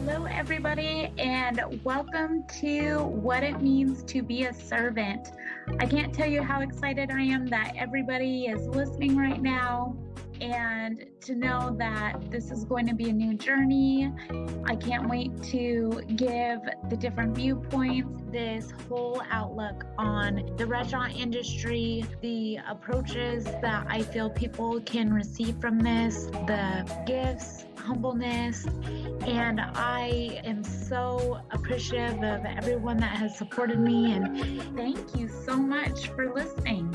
Hello, everybody, and welcome to What It Means to Be a Servant. I can't tell you how excited I am that everybody is listening right now and to know that this is going to be a new journey. I can't wait to give the different viewpoints, this whole outlook on the restaurant industry, the approaches that I feel people can receive from this, the gifts, humbleness, and I am so appreciative of everyone that has supported me. And thank you so much for listening.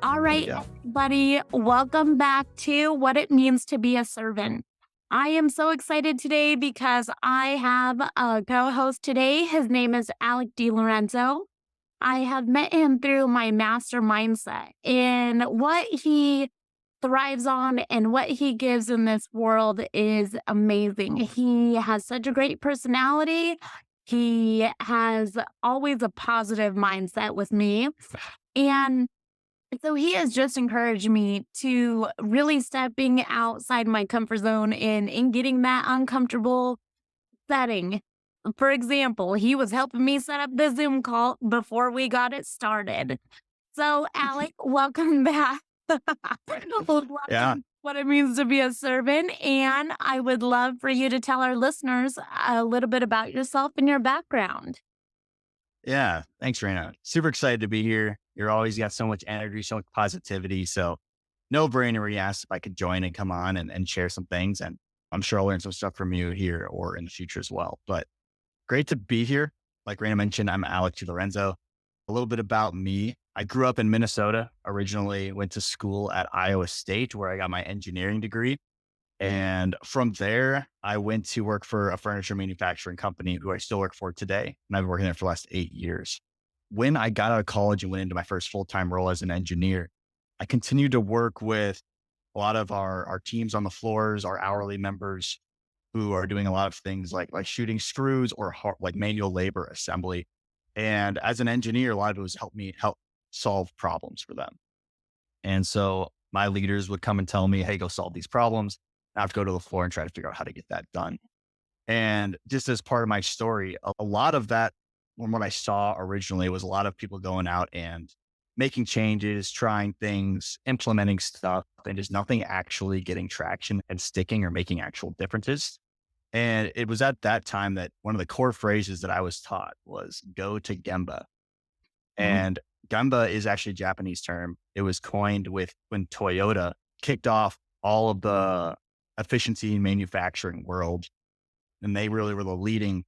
All right, buddy, welcome back to What It Means to Be a Servant. I am so excited today because I have a co-host today. His name is Alec DiLorenzo. I have met him through my master mindset, and what he thrives on and what he gives in this world is amazing. He has such a great personality. He has always a positive mindset with me. And so he has just encouraged me to really stepping outside my comfort zone in getting that uncomfortable setting. For example, he was helping me set up the Zoom call before we got it started. So, Alec, welcome back. Yeah. Welcome, what it means to be a servant. And I would love for you to tell our listeners a little bit about yourself and your background. Yeah. Thanks, Raina. Super excited to be here. You're always got so much energy, so much positivity. So no brainer where you asked if I could join and come on and share some things. And I'm sure I'll learn some stuff from you here or in the future as well. But great to be here. Like Raina mentioned, I'm Alec DiLorenzo. A little bit about me. I grew up in Minnesota, originally went to school at Iowa State where I got my engineering degree. And from there, I went to work for a furniture manufacturing company who I still work for today. And I've been working there for the last 8 years. When I got out of college and went into my first full-time role as an engineer, I continued to work with a lot of our teams on the floors, our hourly members who are doing a lot of things like shooting screws or like manual labor assembly. And as an engineer, a lot of it was help solve problems for them. And so my leaders would come and tell me, hey, go solve these problems. I have to go to the floor and try to figure out how to get that done. And just as part of my story, a lot of that, from what I saw originally, was a lot of people going out and making changes, trying things, implementing stuff, and just nothing actually getting traction and sticking or making actual differences. And it was at that time that one of the core phrases that I was taught was go to Gemba. And Gemba is actually a Japanese term. It was coined when Toyota kicked off all of the efficiency in manufacturing world. And they really were the leading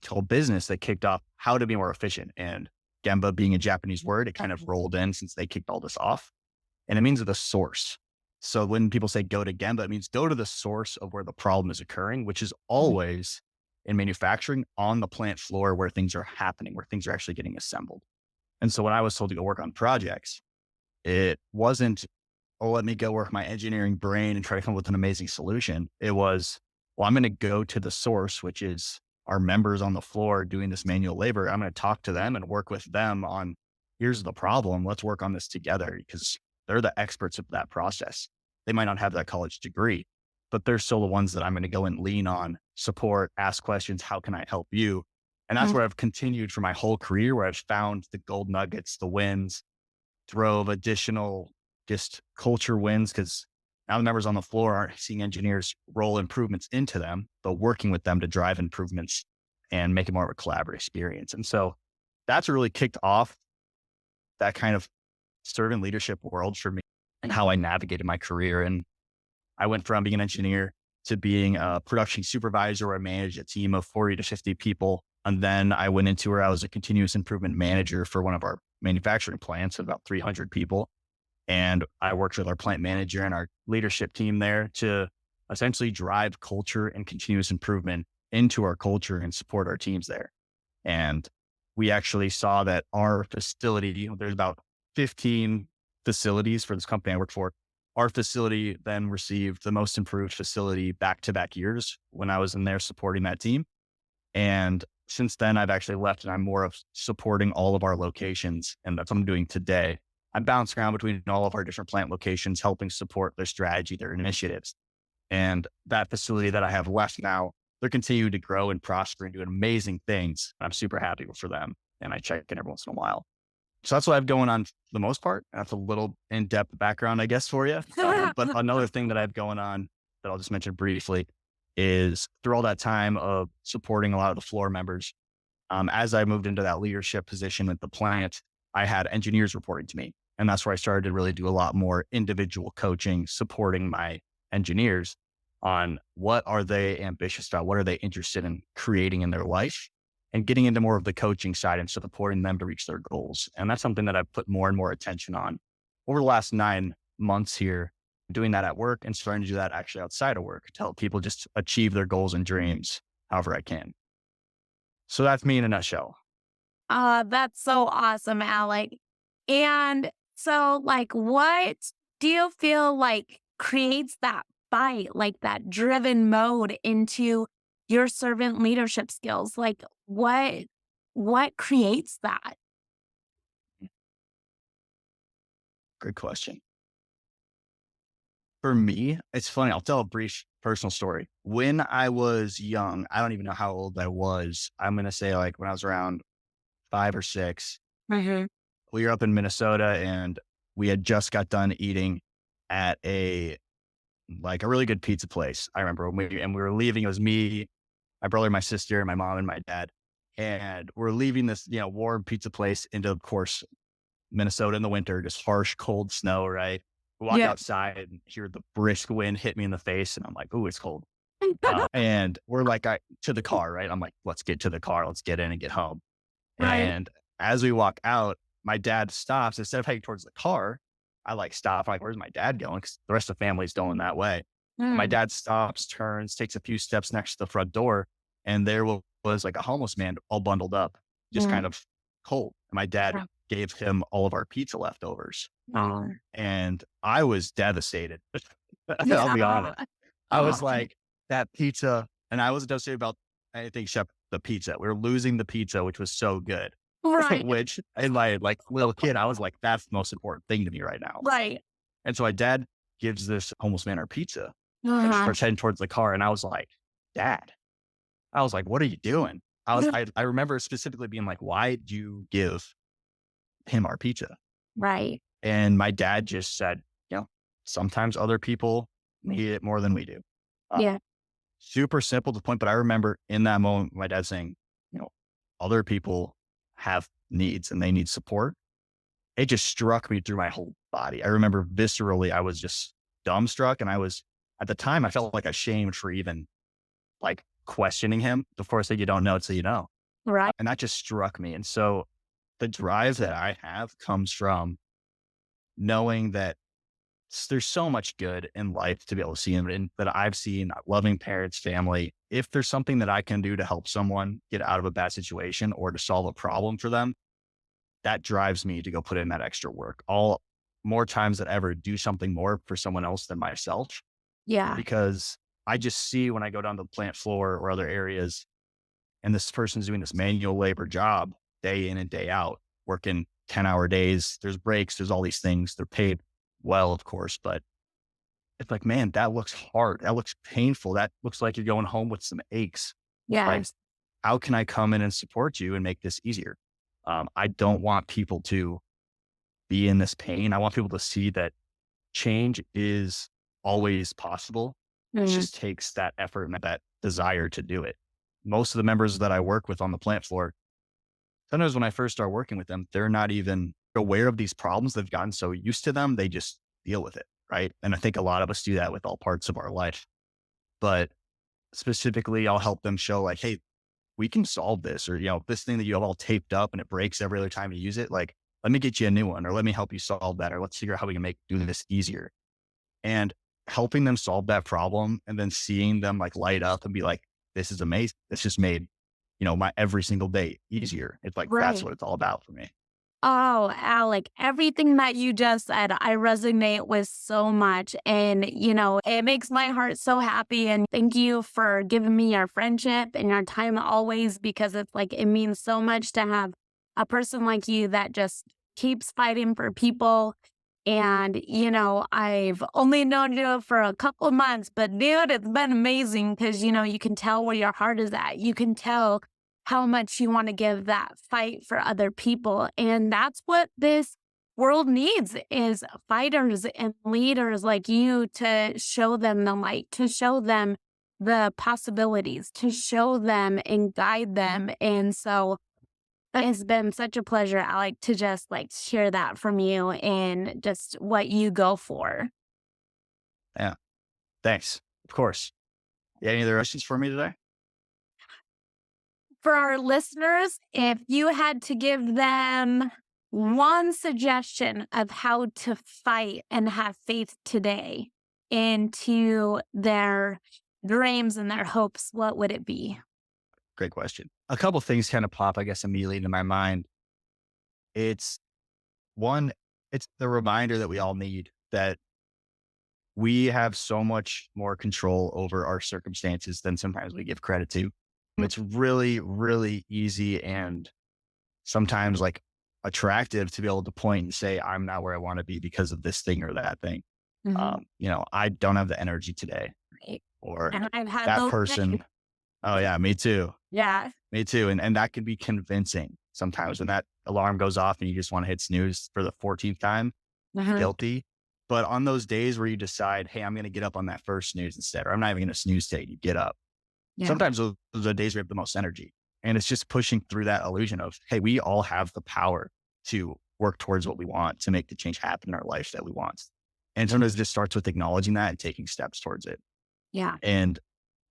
whole business that kicked off how to be more efficient. And Gemba being a Japanese word, it kind of rolled in since they kicked all this off. And it means the source. So when people say go to Gemba, it means go to the source of where the problem is occurring, which is always in manufacturing on the plant floor where things are happening, where things are actually getting assembled. And so when I was told to go work on projects, it wasn't, oh, let me go work my engineering brain and try to come up with an amazing solution. It was, well, I'm going to go to the source, which is our members on the floor doing this manual labor. I'm going to talk to them and work with them on, here's the problem. Let's work on this together because they're the experts of that process. They might not have that college degree, but they're still the ones that I'm going to go and lean on, support, ask questions. How can I help you? And that's where I've continued for my whole career, where I've found the gold nuggets, the wins, drove additional just culture wins because now the members on the floor aren't seeing engineers roll improvements into them, but working with them to drive improvements and make it more of a collaborative experience. And so that's what really kicked off that kind of servant leadership world for me and how I navigated my career. And I went from being an engineer to being a production supervisor where I managed a team of 40 to 50 people. And then I went into where I was a continuous improvement manager for one of our manufacturing plants of about 300 people. And I worked with our plant manager and our leadership team there to essentially drive culture and continuous improvement into our culture and support our teams there. And we actually saw that our facility, there's about 15 facilities for this company I work for. Our facility then received the most improved facility back-to-back years when I was in there supporting that team. And since then, I've actually left and I'm more of supporting all of our locations. And that's what I'm doing today. I bounce around between all of our different plant locations, helping support their strategy, their initiatives. And that facility that I have left now, they're continuing to grow and prosper and doing amazing things. I'm super happy for them. And I check in every once in a while. So that's what I have going on for the most part. That's a little in-depth background, I guess, for you. But another thing that I have going on that I'll just mention briefly is through all that time of supporting a lot of the floor members, as I moved into that leadership position at the plant, I had engineers reporting to me. And that's where I started to really do a lot more individual coaching, supporting my engineers on what are they ambitious about? What are they interested in creating in their life? And getting into more of the coaching side and supporting them to reach their goals. And that's something that I've put more and more attention on over the last 9 months here, doing that at work and starting to do that actually outside of work to help people just achieve their goals and dreams however I can. So that's me in a nutshell. That's so awesome, Alec. And so, like, what do you feel like creates that fight, like that driven mode into your servant leadership skills? Like, what creates that? Good question. For me, it's funny. I'll tell a brief personal story. When I was young, I don't even know how old I was. I'm going to say like when I was around 5 or 6, Hmm. we were up in Minnesota and we had just got done eating at like a really good pizza place. I remember we were leaving. It was me, my brother, my sister, my mom, and my dad. And we're leaving this, warm pizza place into, of course, Minnesota in the winter, just harsh, cold snow, right? We walk Yeah. outside and hear the brisk wind hit me in the face. And I'm like, ooh, it's cold. And we're like, to the car, right? I'm like, let's get to the car. Let's get in and get home. Right. And as we walk out, my dad stops. Instead of heading towards the car, I like stop. I'm like, where's my dad going? Because the rest of the family's going that way. And my Mm, dad stops, turns, takes a few steps next to the front door. And there was like a homeless man all bundled up, just mm, kind of cold. And my dad yeah. gave him all of our pizza leftovers. Oh, And I was devastated. I'll be honest. yeah. I was Oh, like, that pizza, and I wasn't devastated about anything except the pizza. We were losing the pizza, which was so good. right. Which in my like little kid, I was like, that's the most important thing to me right now. Right. And so my dad gives this homeless man our pizza and Uh-huh. starts heading towards the car. And I was like, Dad, I was like, what are you doing? I remember specifically being like, why did you give him our pizza? Right. And my dad just said, sometimes other people need it more than we do. Uh, Yeah. Super simple to the point, but I remember in that moment, my dad saying, other people have needs and they need support. It just struck me through my whole body. I remember viscerally, I was just dumbstruck. And at the time, I felt like ashamed for even like questioning him. Of course, you don't know until you know. Right. And that just struck me. And so the drive that I have comes from knowing that there's so much good in life to be able to see and that I've seen loving parents, family. If there's something that I can do to help someone get out of a bad situation or to solve a problem for them, that drives me to go put in that extra work. All more times than ever, do something more for someone else than myself, Yeah. because I just see when I go down to the plant floor or other areas and this person's doing this manual labor job day in and day out, working 10-hour days. There's breaks, there's all these things. They're paid well, of course, but it's like, man, that looks hard. That looks painful. That looks like you're going home with some aches. Like, Yes. how can I come in and support you and make this easier? I don't want people to be in this pain. I want people to see that change is always possible. It Mhm. just takes that effort and that desire to do it. Most of the members that I work with on the plant floor, sometimes when I first start working with them, they're not even aware of these problems. They've gotten so used to them, they just deal with it. Right. And I think a lot of us do that with all parts of our life. But specifically, I'll help them show like, hey, we can solve this, or, this thing that you have all taped up and it breaks every other time you use it. Like, let me get you a new one, or let me help you solve that, or let's figure out how we can do this easier. And helping them solve that problem and then seeing them like light up and be like, this is amazing. This just made, my every single day easier. It's like, that's Right. what it's all about for me. Oh, Alec, everything that you just said, I resonate with so much. And, it makes my heart so happy. And thank you for giving me your friendship and your time always, because it's like, it means so much to have a person like you that just keeps fighting for people. And, I've only known you for a couple of months, but dude, it's been amazing because, you can tell where your heart is at. You can tell how much you want to give that fight for other people. And that's what this world needs is fighters and leaders like you to show them the light, to show them the possibilities, to show them and guide them. And so it's been such a pleasure, Alec, to just like hear that from you and just what you go for. Yeah. Thanks. Of course. Yeah, any other questions for me today? For our listeners, if you had to give them one suggestion of how to fight and have faith today into their dreams and their hopes, what would it be? Great question. A couple things kind of pop, I guess, immediately into my mind. It's one, it's the reminder that we all need that we have so much more control over our circumstances than sometimes we give credit to. It's really, really easy and sometimes like attractive to be able to point and say, I'm not where I want to be because of this thing or that thing. Mhm. I don't have the energy today, Right. or And I've had that those person. days. Oh yeah, me too. Yeah. Me too. And that can be convincing sometimes when that alarm goes off and you just want to hit snooze for the 14th time, Mhm. guilty. But on those days where you decide, hey, I'm going to get up on that first snooze instead, or I'm not even going to snooze today, you get up. Yeah. Sometimes those are the days where you have the most energy. And it's just pushing through that illusion of, hey, we all have the power to work towards what we want, to make the change happen in our life that we want. And sometimes it just starts with acknowledging that and taking steps towards it. Yeah. And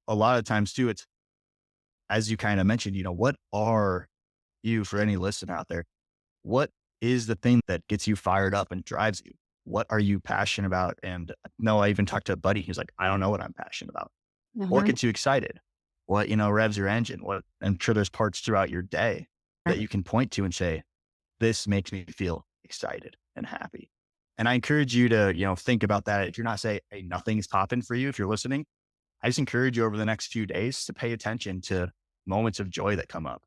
a lot of times too, it's, as you kind of mentioned, what are you, for any listener out there, what is the thing that gets you fired up and drives you? What are you passionate about? And no, I even talked to a buddy. He's like, I don't know what I'm passionate about. What Mhm. gets you excited? What, revs your engine? What, I'm sure there's parts throughout your day that Right. you can point to and say, this makes me feel excited and happy. And I encourage you to, think about that. If you're not saying, hey, nothing's popping for you, if you're listening, I just encourage you over the next few days to pay attention to moments of joy that come up.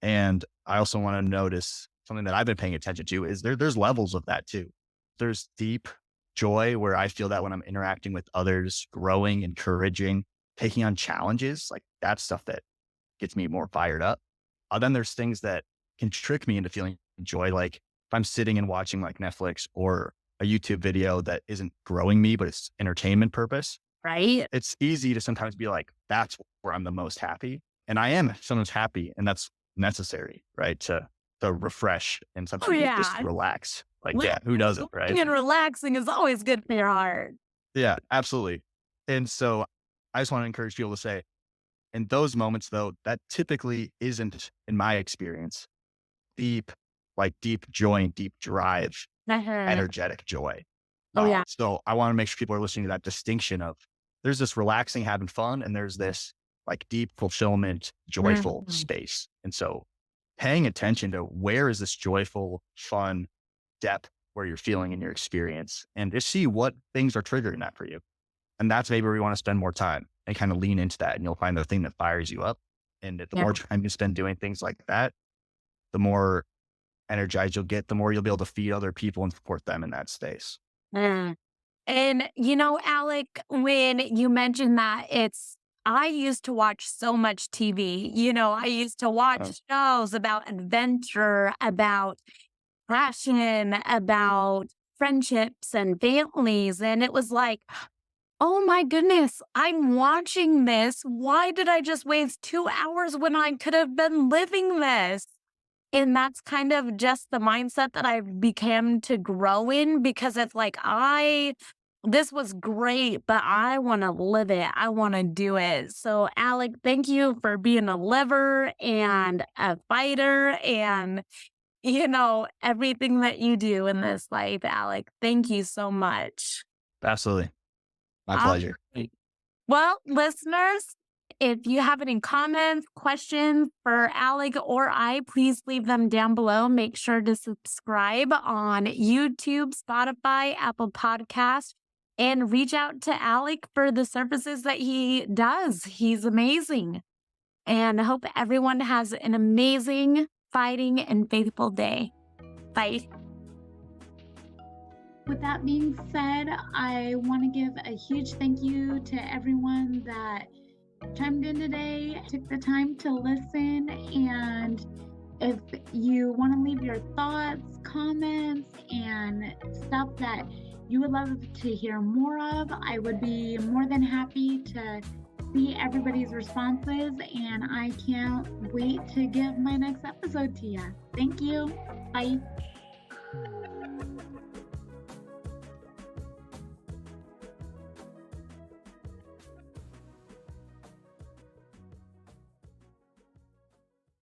And I also want to notice something that I've been paying attention to is there's levels of that too. There's deep joy where I feel that when I'm interacting with others, growing, encouraging, taking on challenges, like that's stuff that gets me more fired up. Then there's things that can trick me into feeling joy. Like if I'm sitting and watching like Netflix or a YouTube video that isn't growing me, but it's entertainment purpose, Right. it's easy to sometimes be like, that's where I'm the most happy. And I am sometimes happy and that's necessary, right? To refresh and Oh, sometimes just yeah. relax. Like, Li- yeah, who doesn't, right? And relaxing is always good for your heart. Yeah, absolutely. And so I just want to encourage people to say, in those moments though, that typically isn't, in my experience, deep, like deep joy and deep drive, Uh-huh. energetic joy. Oh, yeah. So I want to make sure people are listening to that distinction of there's this relaxing, having fun, and there's this like deep fulfillment, joyful Mhm. space. And so paying attention to where is this joyful, fun depth where you're feeling in your experience and just see what things are triggering that for you. And that's maybe where you want to spend more time and kind of lean into that. And you'll find the thing that fires you up. And the Yeah. more time you spend doing things like that, the more energized you'll get, the more you'll be able to feed other people and support them in that space. Mm. And Alec, when you mentioned that, I used to watch so much TV. I used to Uh, watch shows about adventure, about passion, about friendships and families. And it was like, oh my goodness, I'm watching this. Why did I just waste 2 hours when I could have been living this? And that's kind of just the mindset that I've become to grow in because it's like, this was great, but I want to live it. I want to do it. So, Alec, thank you for being a liver and a fighter and, everything that you do in this life, Alec. Thank you so much. Absolutely. My All pleasure. right. Well, listeners, if you have any comments, questions for Alec or I, please leave them down below. Make sure to subscribe on YouTube, Spotify, Apple Podcasts, and reach out to Alec for the services that he does. He's amazing. And I hope everyone has an amazing, fighting, and faithful day. Bye. with that being said, I want to give a huge thank you to everyone that chimed in today, took the time to listen. And if you want to leave your thoughts, comments, and stuff that you would love to hear more of, I would be more than happy to see everybody's responses. And I can't wait to give my next episode to you. Thank you. Bye.